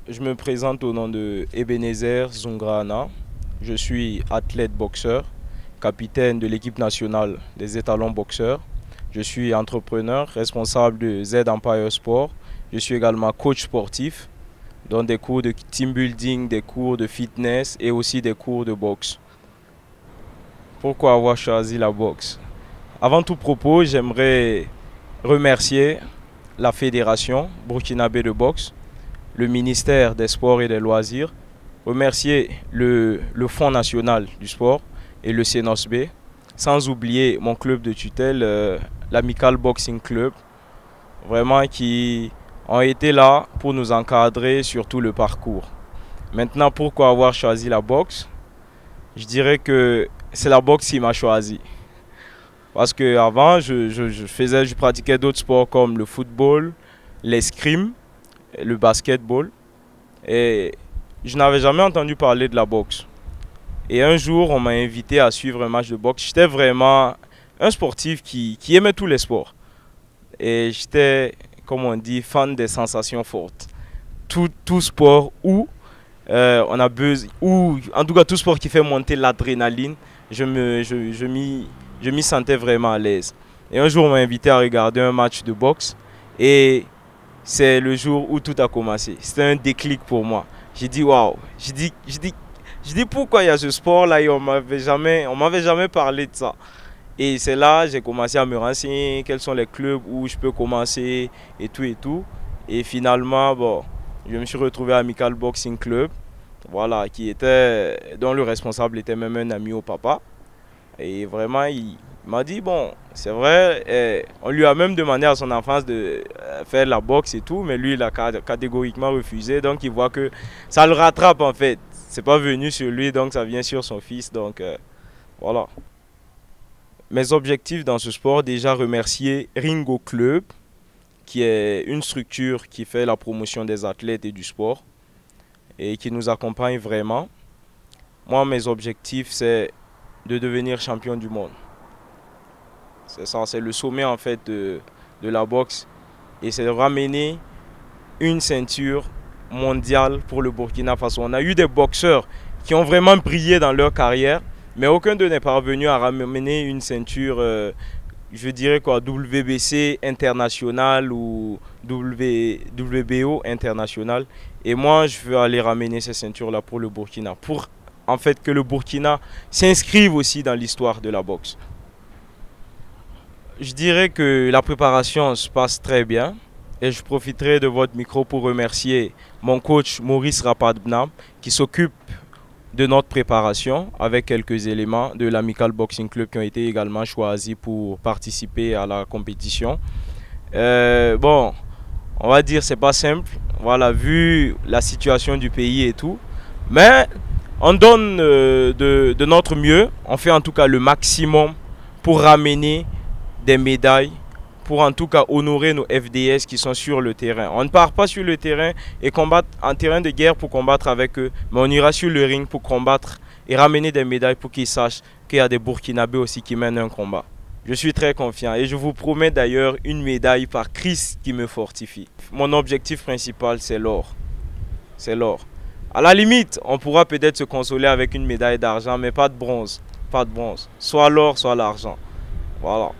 Je me présente au nom de Ebenezer Zungrana. Je suis athlète boxeur, capitaine de l'équipe nationale des étalons boxeurs. Je suis entrepreneur, responsable de Z Empire Sport. Je suis également coach sportif, dans des cours de team building, des cours de fitness et aussi des cours de boxe. Pourquoi avoir choisi la boxe? Avant tout propos, j'aimerais remercier la Fédération burkinabé de boxe, le ministère des Sports et des Loisirs, remercier le Fonds national du sport et le CNOSB, sans oublier mon club de tutelle, l'Amical Boxing Club, vraiment qui ont été là pour nous encadrer sur tout le parcours. Maintenant, pourquoi avoir choisi la boxe? Je dirais que c'est la boxe qui m'a choisi. Parce qu'avant, je pratiquais d'autres sports comme le football, l'escrime, le basketball. Et je n'avais jamais entendu parler de la boxe. Et un jour, on m'a invité à suivre un match de boxe. J'étais vraiment un sportif qui aimait tous les sports. Et j'étais, comme on dit, fan des sensations fortes. Tout sport où on a besoin, ou en tout cas tout sport qui fait monter l'adrénaline, je m'y sentais vraiment à l'aise. Et un jour, on m'a invité à regarder un match de boxe. Et c'est le jour où tout a commencé. C'était un déclic pour moi. J'ai dit waouh. J'ai dit pourquoi il y a ce sport là et on m'avait jamais parlé de ça. Et c'est là que j'ai commencé à me renseigner quels sont les clubs où je peux commencer et tout et tout. Et finalement, bon, je me suis retrouvé à Amical Boxing Club, voilà, dont le responsable était même un ami au papa. Et vraiment, il m'a dit, bon, c'est vrai, on lui a même demandé à son enfance de faire la boxe et tout, mais lui, il a catégoriquement refusé. Donc, il voit que ça le rattrape en fait. C'est pas venu sur lui, donc ça vient sur son fils. Donc, voilà. Mes objectifs dans ce sport, déjà remercier Ringo Club, qui est une structure qui fait la promotion des athlètes et du sport et qui nous accompagne vraiment. Moi, mes objectifs, c'est de devenir champion du monde. C'est ça, c'est le sommet en fait de la boxe. Et c'est de ramener une ceinture mondiale pour le Burkina Faso. On a eu des boxeurs qui ont vraiment brillé dans leur carrière, mais aucun d'eux n'est parvenu à ramener une ceinture, je dirais quoi, WBC international ou WBO international. Et moi, je veux aller ramener ces ceintures-là pour le Burkina, pour en fait que le Burkina s'inscrive aussi dans l'histoire de la boxe. Je dirais que la préparation se passe très bien et je profiterai de votre micro pour remercier mon coach Maurice Rapadbnam qui s'occupe de notre préparation avec quelques éléments de l'Amical Boxing Club qui ont été également choisis pour participer à la compétition. Bon, on va dire c'est pas simple, voilà, vu la situation du pays et tout, mais on donne de notre mieux, on fait en tout cas le maximum pour ramener des médailles, pour en tout cas honorer nos FDS qui sont sur le terrain. On ne part pas sur le terrain et combattre en terrain de guerre pour combattre avec eux, mais on ira sur le ring pour combattre et ramener des médailles pour qu'ils sachent qu'il y a des Burkinabés aussi qui mènent un combat. Je suis très confiant et je vous promets d'ailleurs une médaille par Christ qui me fortifie. Mon objectif principal, c'est l'or. C'est l'or. À la limite, on pourra peut-être se consoler avec une médaille d'argent, mais pas de bronze. Pas de bronze. Soit l'or, soit l'argent. Voilà.